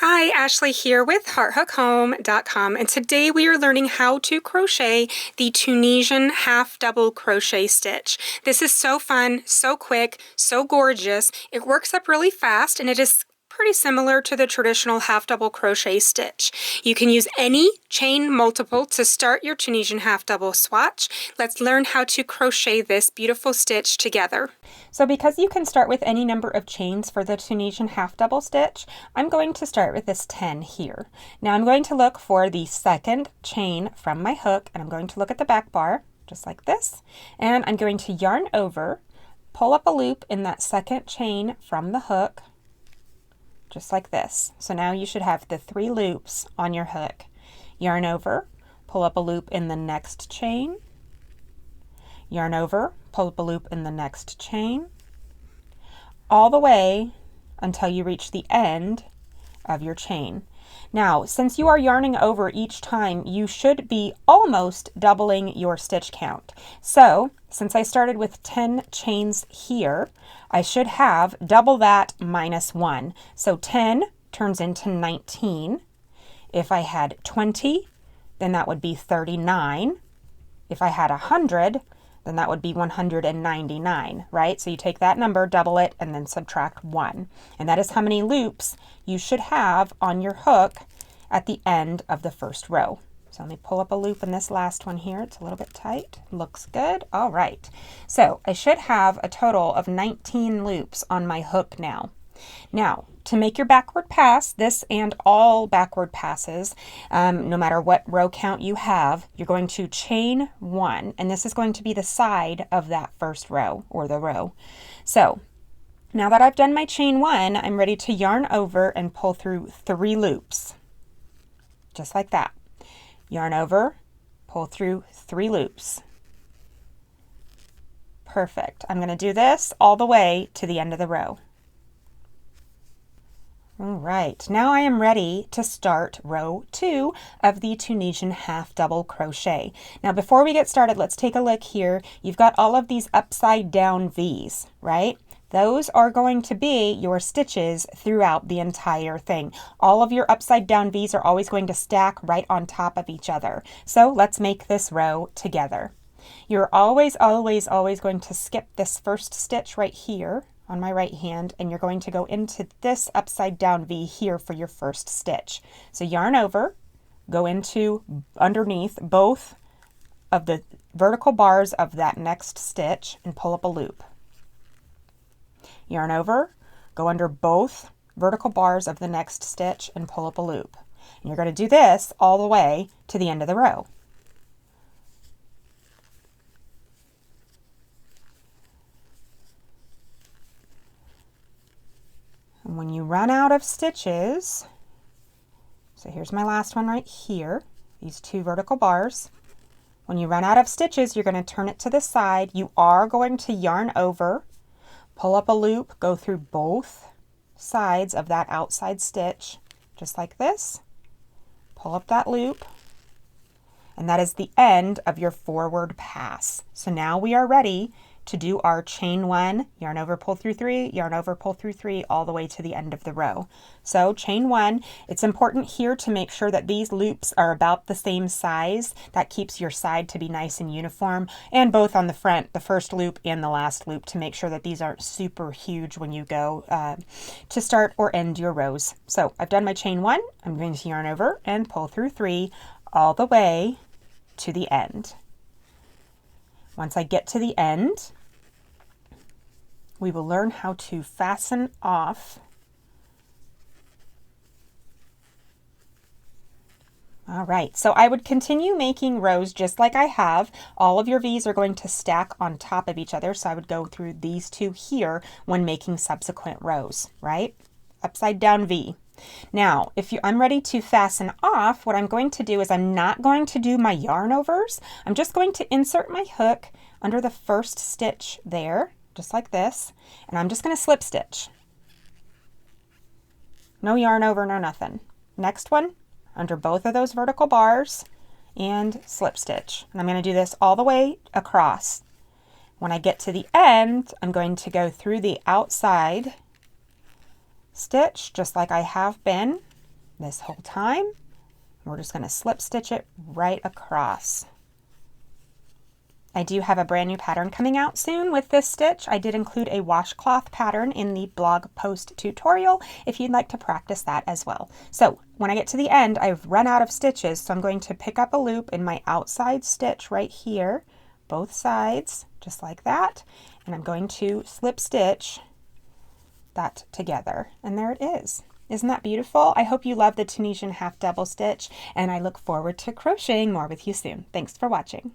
Hi, Ashley here with hearthookhome.com, and today we are learning how to crochet the Tunisian half double crochet stitch. This is so fun, so quick, so gorgeous. It works up really fast and it is pretty similar to the traditional half double crochet stitch. You can use any chain multiple to start your Tunisian half double swatch. Let's learn how to crochet this beautiful stitch together. So because you can start with any number of chains for the Tunisian half double stitch, I'm going to start with this 10 here. Now I'm going to look for the second chain from my hook, and I'm going to look at the back bar just like this, and I'm going to yarn over, pull up a loop in that second chain from the hook just like this. So now you should have the 3 loops on your hook. Yarn over, pull up a loop in the next chain, yarn over, pull up a loop in the next chain, all the way until you reach the end of your chain. Now, since you are yarning over each time, you should be almost doubling your stitch count. So, since I started with 10 chains here, I should have double that minus 1. So 10 turns into 19. If I had 20, then that would be 39. If I had 100, then that would be 199, right? So you take that number, double it, and then subtract 1. And that is how many loops you should have on your hook at the end of the first row. So let me pull up a loop in this last one here. It's a little bit tight. Looks good. All right. So I should have a total of 19 loops on my hook now. Now, to make your backward pass, this and all backward passes, no matter what row count you have, you're going to chain 1, and this is going to be the side of that first row, or the row. So now that I've done my chain 1, I'm ready to yarn over and pull through 3 loops, just like that. Yarn over, pull through 3 loops. Perfect. I'm going to do this all the way to the end of the row. All right, now I am ready to start row 2 of the Tunisian half double crochet. Now before we get started, let's take a look here. You've got all of these upside down V's, right? Those are going to be your stitches throughout the entire thing. All of your upside down V's are always going to stack right on top of each other. So let's make this row together. You're always going to skip this first stitch right here on my right hand, and you're going to go into this upside down V here for your first stitch. So yarn over, go into underneath both of the vertical bars of that next stitch and pull up a loop. Yarn over, go under both vertical bars of the next stitch and pull up a loop. And you're going to do this all the way to the end of the row. And when you run out of stitches, so here's my last one right here, these 2 vertical bars. When you run out of stitches, you're going to turn it to the side. You are going to yarn over, pull up a loop, go through both sides of that outside stitch, just like this. Pull up that loop, and that is the end of your forward pass. So now we are ready to do our chain 1, yarn over, pull through 3, yarn over, pull through 3, all the way to the end of the row. So chain 1, it's important here to make sure that these loops are about the same size. That keeps your side to be nice and uniform, and both on the front, the first loop and the last loop, to make sure that these aren't super huge when you go to start or end your rows. So I've done my chain 1, I'm going to yarn over and pull through 3 all the way to the end. Once I get to the end, we will learn how to fasten off. All right, so I would continue making rows just like I have. All of your V's are going to stack on top of each other, so I would go through these 2 here when making subsequent rows, right? Upside down V. Now, I'm ready to fasten off, what I'm going to do is I'm not going to do my yarn overs. I'm just going to insert my hook under the first stitch there, just like this, and I'm just going to slip stitch. No yarn over, no nothing. Next one, under both of those vertical bars, and slip stitch. And I'm going to do this all the way across. When I get to the end, I'm going to go through the outside stitch just like I have been, this whole time. We're just going to slip stitch it right across. I do have a brand new pattern coming out soon with this stitch. I did include a washcloth pattern in the blog post tutorial if you'd like to practice that as well. So when I get to the end, I've run out of stitches, so I'm going to pick up a loop in my outside stitch right here, both sides, just like that, and I'm going to slip stitch that together, and there it is. Isn't that beautiful? I hope you love the Tunisian half double stitch, and I look forward to crocheting more with you soon. Thanks for watching.